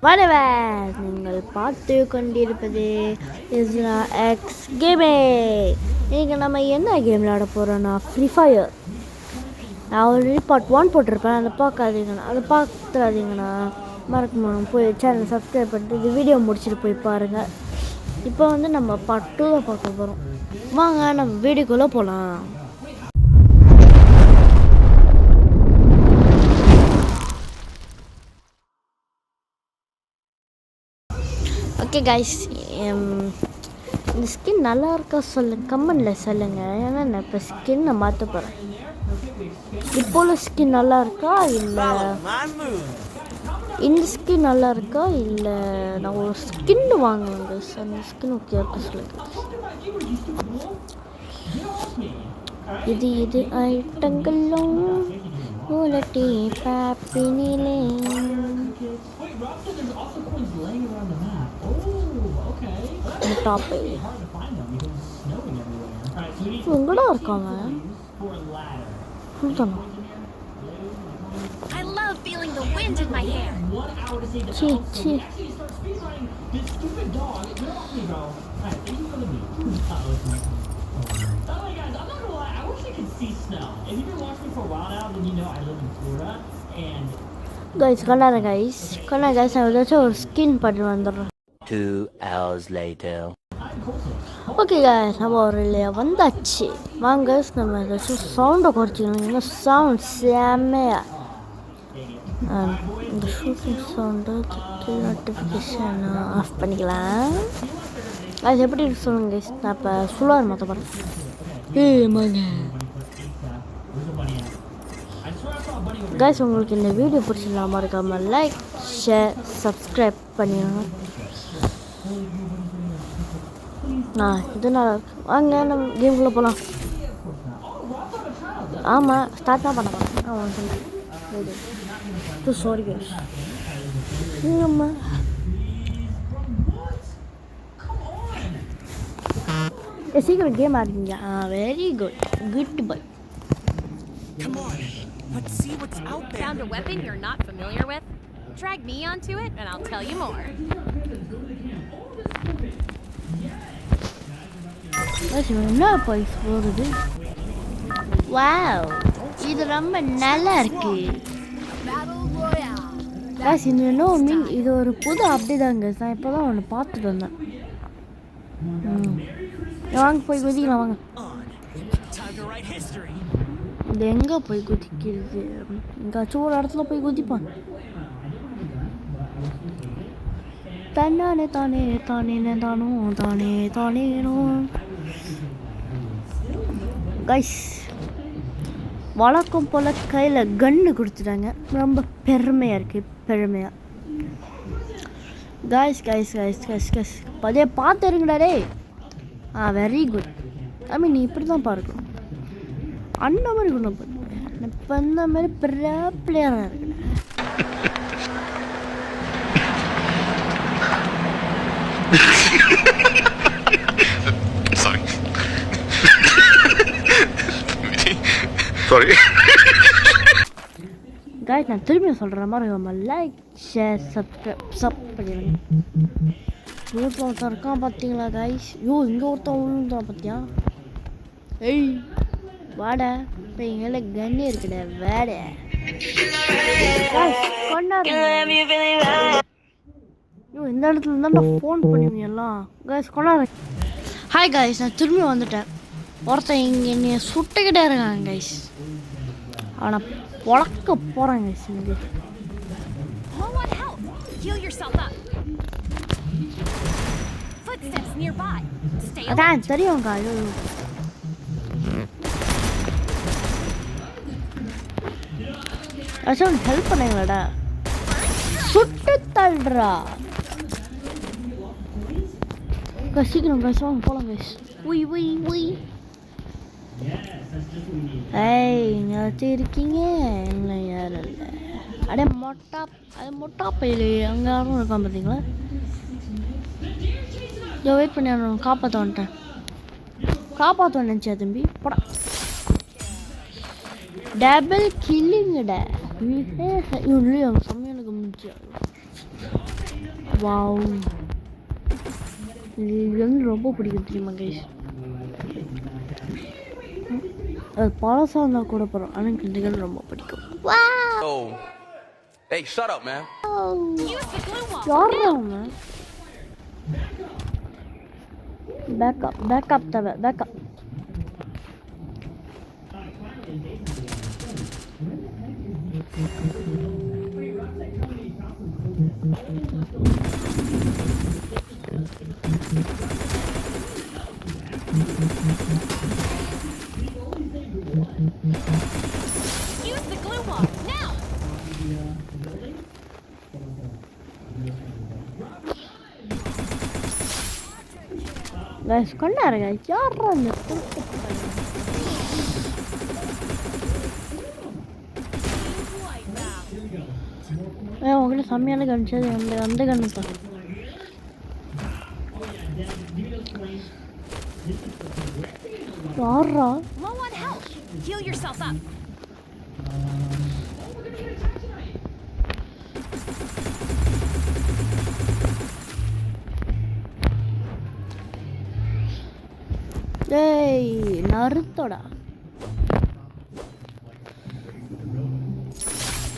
வணக்கம், நீங்கள் பார்த்து கொண்டிருப்பது இஸ்ரா எக்ஸ் கேமே. இன்றைக்கி நம்ம என்ன கேம் விளையாட போகிறோன்னா ஃப்ரீ ஃபயர். நான் ஆல்ரெடி பார்ட் 1 போட்டிருப்பேன், அதை பார்த்துறாதீங்கன்னா மறக்காம போய் சேனல் சப்ஸ்கிரைப் பண்ணிட்டு இந்த வீடியோ முடிச்சுட்டு போய் பாருங்கள். இப்போ நம்ம பார்ட் 2 பார்க்க போகிறோம். வாங்க நம்ம வீடியோக்குள்ளே போகலாம். ஓகே கைஸ், இந்த ஸ்கின் நல்லா இருக்கா கமெண்டில் சொல்லுங்கள். ஏன்னா நான் இப்போ ஸ்கின்னை மாற்ற போகிறேன். இப்போ உள்ள ஸ்கின் நல்லா இருக்கா இல்லை இந்த ஸ்கின் நல்லா இருக்கா இல்லை நான் ஒரு ஸ்கின் வாங்குவேன் கைஸ். அந்த ஸ்கின் ஓகே இருக்கா சொல்லுங்கள். இது ஐட்டங்களும் உலட்டி பாப்பினிலே டாப்பு எங்கடா இருக்காங்க? I love feeling the wind in my hair. Chi. Guys, கொண்டாங்க guys, நான் ஏதாச்சும் ஒரு ஸ்கின் பண்ணி வந்துடுறேன். 2 hours later. ஓகே guys, நம்ம ஒரு வந்தாச்சு. வாங்க guys, நம்ம ஏதாச்சும் சவுண்டை குறைச்சிக்கணும். சவுண்ட் செம்மையா இந்த ஷூட்டிங் சவுண்டு நோட்டிஃபிகேஷன் ஆஃப் பண்ணிக்கலாம். அது எப்படி இருக்கு சொல்லுங்க guys. நான் இப்போ ஃபுல்லாக மாற்ற போகிறேன். guys, உங்களுக்கு இந்த வீடியோ பிடிச்சிடலாமா இருக்காம லைக் ஷேர் சப்ஸ்கிரைப் பண்ணிடுங்க. இது நல்லா இருக்கு. வாங்க நம்ம கேம்குள்ளே போகலாம். ஆமாம், ஸ்டார்ட் தான் பண்ண போகிறேன். ஆமாம் சொன்னேன். Sorry guys. ஆமா சீக்கிரம் கேம் ஆடுறீங்க. Very good boy. Come on, let's see what's out there. Found a weapon you're not familiar with? Drag me onto it and I'll tell you more. என்ன பாய்ஸ் போகுது? வாவ், இது ரொம்ப நல்லா இருக்கு. காசு இன்னும் இது ஒரு புது அப்டேட் தாங்க. நான் இப்போ தான் ஒன்று பார்த்துட்டு வந்தேன். வாங்க போய் குதிக்கலாம் வாங்க. இது எங்கே போய் குதிக்கிறது? எங்காச்சும் ஒரு இடத்துல போய் குதிப்பான். தன்னானே தானே தானே தானேனோ கைஸ், வழக்கம் போல் கையில் கன்று கொடுத்துட்டாங்க. ரொம்ப பெருமையாக இருக்குது. கைஸ் அதே பார்த்துருங்கடா டே. Very good. நீ இப்படி தான் பார்க்கணும். அந்த மாதிரி குணம் இப்போ இந்த மாதிரி பெரிய பிளேயராக இருக்கு. Sorry. guys, நான் திரும்பி சொல்கிற மாதிரி நம்ம லைக் ஷேர் சப்ஸ்கிரைப் பண்ணிடுங்க. ஒருத்தன் இருக்கான் பார்த்தீங்களா கைஸ்? இங்கே ஒருத்தன் விழுந்தான் பார்த்தியா? ஏய் வாடா, இப்போ எங்களை கண்ணே இருக்குடா வேட. இந்த இடத்துல இருந்தால் ஃபோன் பண்ணுவீங்க எல்லாம் கைஸ். கொண்டாடு. ஹாய் கைஸ், நான் திரும்பி வந்துட்டேன். ஒருத்தன் இங்கே என்னைய சுட்டுக்கிட்டே இருக்காங்க கைஸ். அவனை பொழக்க போகிறேன் கைஸ். இங்கே அதான் தெரியும் கா. அச்சா ஹெல்ப் பண்ணுங்களடா. சுட்டு தள்ளுறா. சீக்கிரம் கைஸ் வாங்க போகலாம் கைஸ். உய் ஏய், யாராச்சும் இருக்கீங்க? என்ன யாரும் இல்லை. அடே மொட்டா பையில அங்கே யாரும் இருக்கான் பார்த்தீங்களா? வெயிட் பண்ணி காப்பாற்ற வந்துட்டேன். நினச்சா தம்பி போடா. டபுள் கில்லிங்கடா. இவன்லேயும் அவங்க சமையலுக்கு முடிச்சு வாவ், இது வந்து ரொம்ப பிடிக்கும் தெரியுமா கைஸ். அது பழசாக இருந்தால் கூட பரவாயில்ல, ஆனால் எனக்கு இந்த கன் ரொம்ப பிடிக்கும். Oh. Hey, shut up, man. Use the glue wall. யாரா அவன்? பேக்கப் தேவை, backup. Use the glue wall now. Guys கொண்டாரு கைஸ், யாரா அந்த உங்கள்கிட்ட செம்மையான கணிச்சது அந்த அந்த கண்ணு தான். யாரா Low on health. Heal yourself up. டேய் நருத்தோடா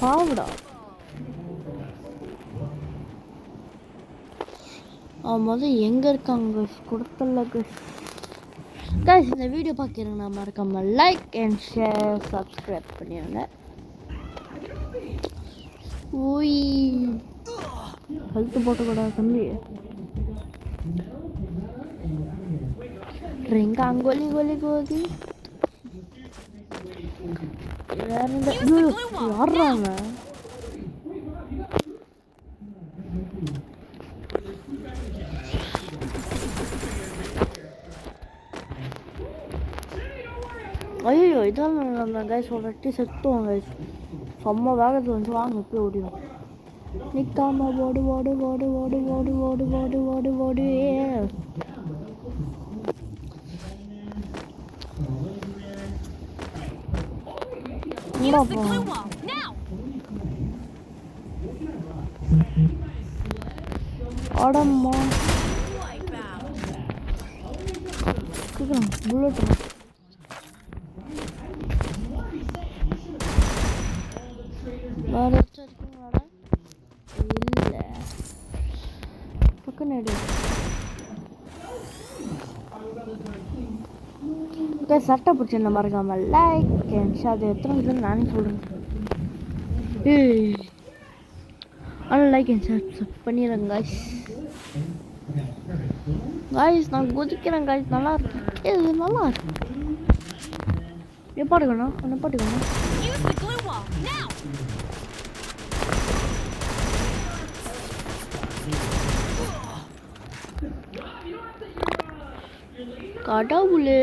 பாவுடா. அவன் முதல் எங்கே இருக்காங்க கொடுக்கல கைஸ். இந்த வீடியோ பார்க்குறேன்னா மறக்காம லைக் அண்ட் ஷேர் சப்ஸ்கிரைப் பண்ணிடுங்க. ஓய் ஹெல்த்து போட்டக்கூடாது தம்பி. ட்ரிங்க் அங்கோலி கோலி கோலி வேற யாருறாங்க? ஐயோ இதான் நம்ம கைஸ் சொல்லிட்டு செத்துவோம் கைஸ். செம்ம வேகத்தில் வந்து வாங்க போய் ஓடிடும். நிற்காம ஓடு ஓடு ஓடு ஓடு ஓடு ஓடு ஓடு ஓடு ஓடு. Use the glue wall now. அடம்மா Wipe out. சீக்கிரம் புல்லட் வேற ஏதாச்சும் இருக்குங்களாடா? இல்லை பக்கம் எடு. சட்டை பிடிச்சிருந்த மறக்காம லைக் அண்ட் ஷேர். அது எத்தனை பேர் நானே சொல்கிறேன். ஆனால் லைக் அண்ட் ஷேர் பண்ணிடுறேன் காய்ஸ். காய்ஸ் நான் குதிக்கிறேன் காய்ஸ். நல்லா இருக்கு, இது நல்லா இருக்கு. நிப்பாட்டுக்கணும் நிப்பாட்டுக்கணும். Use the glue wall now. கடவுளே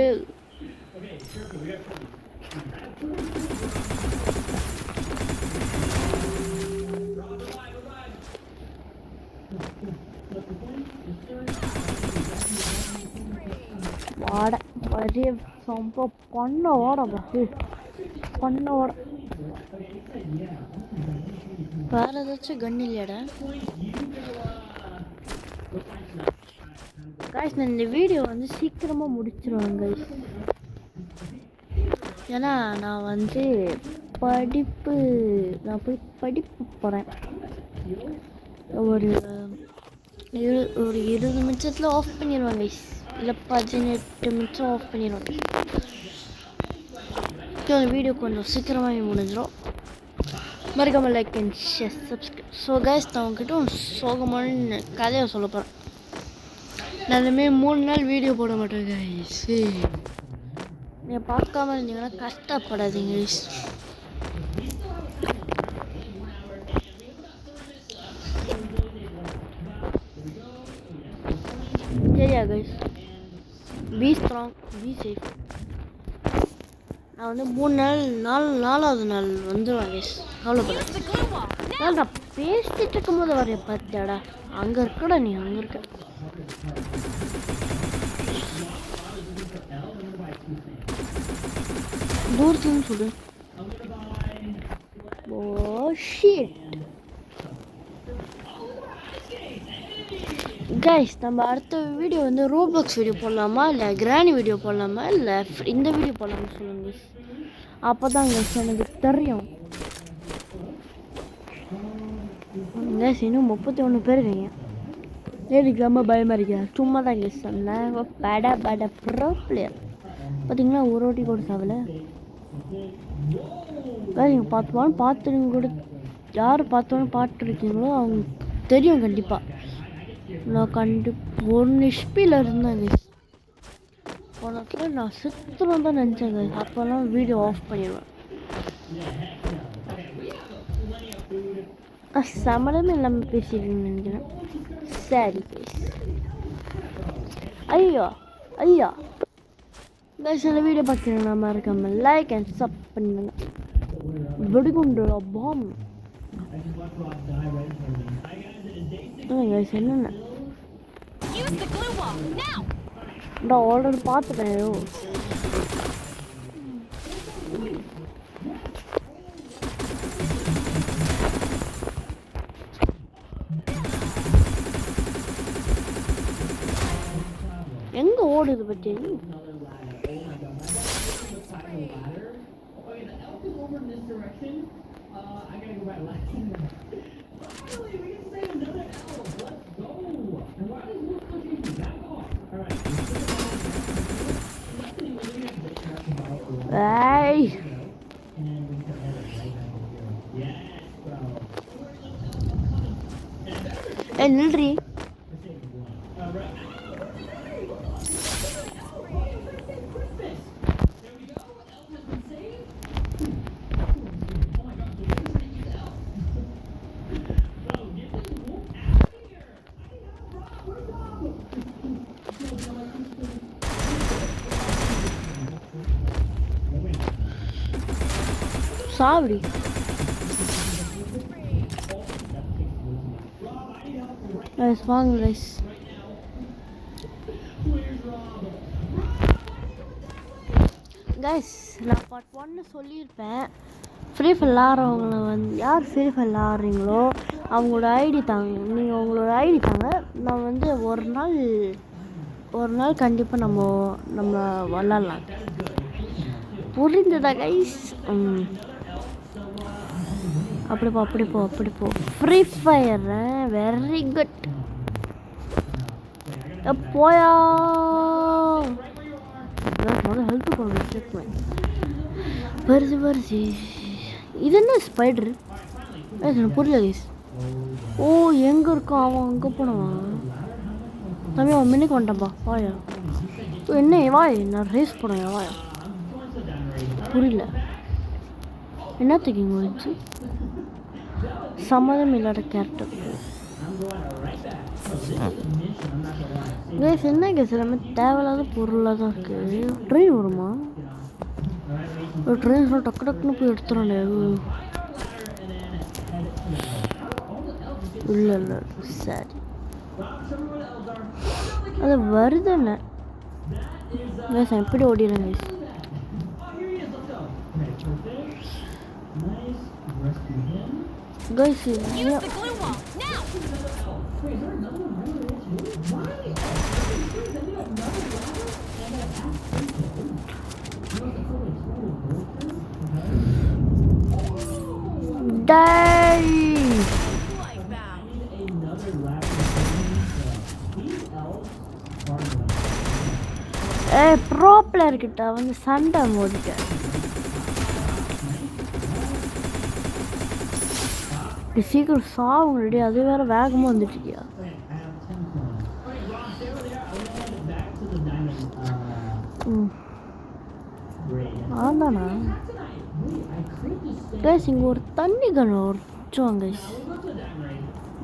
வாட வரிய ரொம்ப பண்ண ஓடப்பா பண்ண ஓட. வேற ஏதாச்சும் கன் இல்லையாடா? காய்ஸ் நான் இந்த வீடியோ வந்து சீக்கிரமாக முடிச்சிருவேன் கைஸ். ஏன்னா நான் வந்து நான் போய் படிப்பு போகிறேன். ஒரு 20 நிமிஷத்தில் ஆஃப் பண்ணிடுவேன் கைஸ். இல்லை 18 நிமிஷம் ஆஃப் பண்ணிடுவேன். அந்த வீடியோ கொஞ்சம் சீக்கிரமாகவே முடிஞ்சிடும். மறக்காமல் like and share subscribe. So guys நான் உங்ககிட்ட ஒரு சோகமான கதையை சொல்ல போகிறேன். நான் இனிமேல் 3 நாள் வீடியோ போட மாட்டேன் கைஸ். நீங்கள் பார்க்காம இருந்தீங்கன்னா கஷ்டப்படாதீங்க கைஸ். சரியா guys? Be strong, be safe. நான் வந்து 3 நாள் 4வது நாள் வந்துடுவேன் கைஸ். கவலைப்படாது. Use the glue wall now. நான் பேசிட்டு இருக்கும் போது வரைய பார்த்தியாடா? அங்கே இருக்கடா நீ, அங்கே இருக்க. தூரத்துன்னு சொல்லு. Oh shit. கைஸ் நம்ம அடுத்த வீடியோ வந்து ரோப்ளாக்ஸ் வீடியோ போடலாமா இல்லை கிராணி வீடியோ போடலாமா இல்லை இந்த வீடியோ போடலாமா சொல்லுங்க கைஸ். அப்போ தான் கைஸ் எனக்கு தெரியும். கைஸ் இன்னும் 31 பேர் இருக்கீங்க. எனக்கு ரொம்ப பயமாக இருக்கேன். சும்மா தான் கைஸ் சொன்னேன். பட ப்ரோ பிளேயர் பார்த்தீங்களா, ஒரு வாட்டி கூட சாவல. நீங்கள் பார்த்துருங்க கூட, யார் பார்த்தோன்னு பார்த்துருக்கீங்களோ அவங்க தெரியும் கண்டிப்பாக. நான் ஒன்று ஹெச்பியில் இருந்தேன் கைஸ். போனத்துல நான் சுத்தமாக தான் நினச்சேன் கைஸ். அப்போல்லாம் வீடியோ ஆஃப் பண்ணிடுவேன். சம்மளமே இல்லாமல் பேசிடுன்னு நினைக்கிறேன். சரி கைஸ். ஐயா கைஸ், இந்த வீடியோ பார்க்குறேன் மறக்காம லைக் அண்ட் சப் பண்ணுங்க. வெடிகுண்டு பாம் கைஸ். என்னென்ன Use the glue wall now. நான் ஆல்ரெடி பார்த்துட்டேன். எங்க ஓடுது பற்றி ஏய் நில்றி. சாவடி. கைஸ் வாங்க கைஸ். கைஸ் நான் பார்ட் 1 சொல்லியிருப்பேன். ஃப்ரீ ஃபயர் விளாட்றவங்கள வந்து யார் ஃப்ரீ ஃபயர் விளாட்றீங்களோ அவங்களோட ஐடி தாங்க. நீங்கள் உங்களோட ஐடி தாங்க. நான் வந்து ஒரு நாள் கண்டிப்பாக நம்ம விளாட்லாம். புரிந்ததா கைஸ்? அப்படி போ. Free fire very good. போயா முதல்ல ஹெல்ப் பண்ண வருது. இது என்ன ஸ்பைடர்? புரியல கைஸ். ஓ எங்கே இருக்கான் அவன்? அங்கே போனவன் தம்பி. அவன் மின்னுக்கு வந்துட்டான்ப்பா. வாயா என்ன வாய், நான் ரேஸ் போனேன். வாயா புரியல என்னத்துக்கு இங்கே வந்துச்சு. சம்மதம் இல்லாத கேரக்டர் கைஸ். என்ன கைஸ் எல்லாமே தேவையில்லாத பொருளாக தான் இருக்குது. ட்ரெயின் வருமா? ஒரு ட்ரெயின் டக்குன்னு போய் எடுத்துறேன். இல்லை சரி அது வருதுன்னு கைஸ். எப்படி ஓடிடுறேன் guys. Guys, Use the glue wall now. die. Bro player கிட்ட வந்து சண்டை மோதிட்டேன். சீக்கிரம் சாவுங்கடி. அது வேற வேகமாக வந்துட்டுருக்கியா? ஆதானா கைஸ். இங்கே ஒரு தண்ணி கண் வச்சுவாங்க கைஸ்.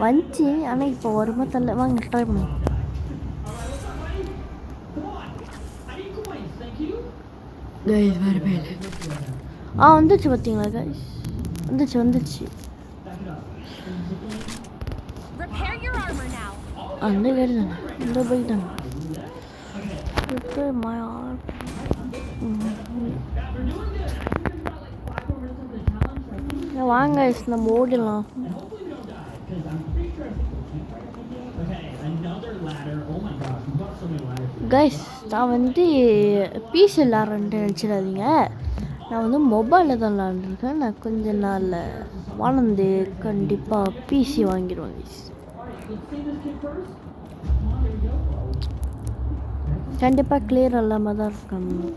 வந்துச்சு ஆனால் இப்போ வருமா தள்ள. வாங்க ட்ரை பண்ணுங்க கைஸ். வேறு மேலே வந்துச்சு பார்த்தீங்களா கைஸ்? வந்துச்சு. Repair your armor now. அந்த வேறு தானே, இந்த பைக் தானே. வாங்க நம்ம ஓடிடலாம். கைஸ் நான் வந்து பிசி விளாட்றேன்ட்டு நினச்சிடாதீங்க. நான் வந்து மொபைலில் தான் விளாண்டுருக்கேன். நான் கொஞ்ச நாளில் வளர்ந்து கண்டிப்பாக பிசி வாங்கிடுவேன் கைஸ். கண்டிப்பாக கிளியர் இல்லாமல் தான் இருக்கணும்.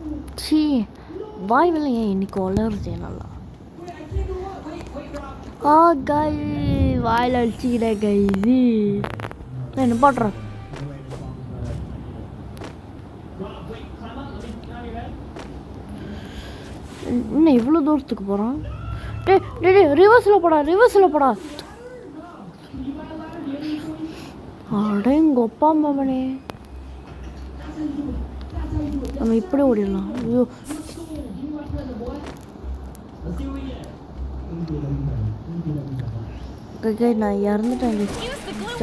வாய்வெல்லாம் ஏன் இன்னைக்கு வளருது நல்லா. காய் வாயில் அடிச்சுக்கிறேன் கைது. என்ன போடுறேன். இன்னும் இவ்வளோ தூரத்துக்கு போகிறான். டே ரிவர்ஸில் போடா. அட எங்கள் அப்பா அம்மாவனே. நம்ம இப்படி ஓடிடலாம். ஐயோ நான் இறந்துட்டேன்.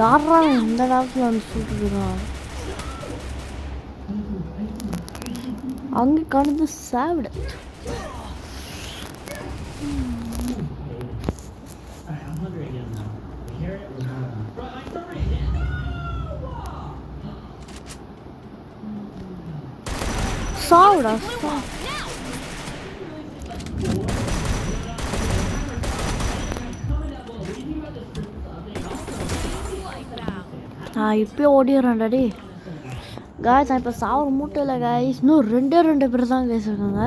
யாரா இந்த நேரத்தில் வந்து சொல்லிட்டுருக்கான். அங்கே கணந்து சாவிட. சாவுடா நான் இப்போயே ஓடிடுறேன்டாடி. காய்ஸ் நான் இப்போ சாவர மூட்டை இல்லை காய்ஸ். இன்னும் ரெண்டு பேர் தான் காய்ஸ் இருக்காங்க.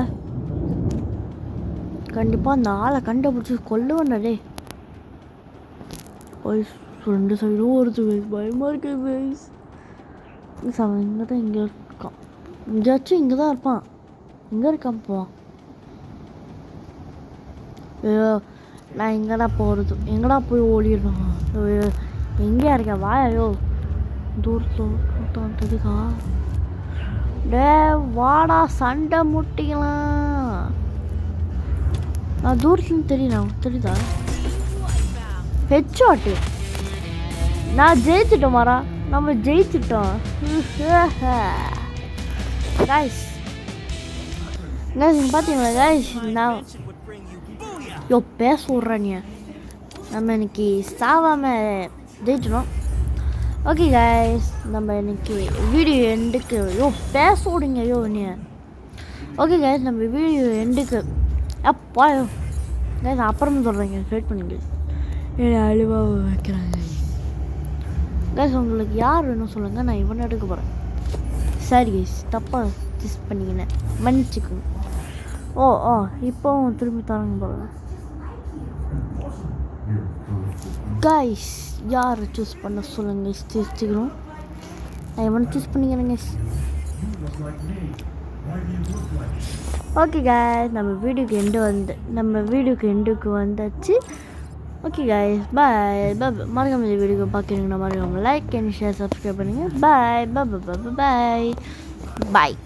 கண்டிப்பாக அந்த ஆளை கண்டுபிடிச்சி கொல்லுவேன்டாடே. காய்ஸ் 2 சைடும் வருது காய்ஸ். பயமாக இருக்கு காய்ஸ். அவன் இங்கே தான் இங்கே இருக்கான். எங்கேயாச்சும் இங்கே தான் இருப்பான். எங்கே இருக்கான் போவான். நான் எங்கடா போகிறது. எங்கடா போய் ஓடிடுறான். எங்கேயா இருக்கேன் வாயோ. தூரத்தில் தெரியுதா. டே வாடா சண்டை முட்டிக்கலாம். நான் தூரத்துலேருந்து தெரியுதா. ஹெட்ஷாட்டு. நான் ஜெயிச்சிட்டோம் மாறா. நம்ம ஜெயிச்சிட்டோம் காய்ஸ். நீங்கள் பார்த்தீங்களா காய்ஸ். நான் பேச விட்றேன். நம்ம இன்னைக்கு சாவாமல் ஜெயிச்சிடும். ஓகே காய்ஸ் நம்ம இன்னைக்கு வீடியோ எண்டுக்கு பேச விடுங்க நீ. ஓகே காய்ஸ் நம்ம வீடியோ எண்டுக்கு அப்பா காய்ஸ் அப்புறமா சொல்கிறேங்க. வெயிட் பண்ணுங்க. அழுவாக வைக்கிறாங்க காய்ஸ். உங்களுக்கு யார் வேணும் சொல்லுங்கள். நான் இவனை எடுக்க போகிறேன். சரி கைஸ் தப்பாக சூஸ் பண்ணிக்கினேன். மன்னிச்சுக்கோங்க. இப்போவும் திரும்பி தரங்க போகிறேன். கைஸ் யாரை சூஸ் பண்ண சொல்லுங்க. தெரிஞ்சுக்கணும். நான் இவனை சூஸ் பண்ணிக்கிறேங்க. ஓகே காய்ஸ் நம்ம வீடியோக்கு எண்டுக்கு வந்தாச்சு. Okay guys bye. மறக்காம இந்த வீடியோ பார்க்குறீங்கன்னா மறக்காம லைக் அண்ட் ஷேர் சப்ஸ்கிரைப் பண்ணுங்கள். பாய்.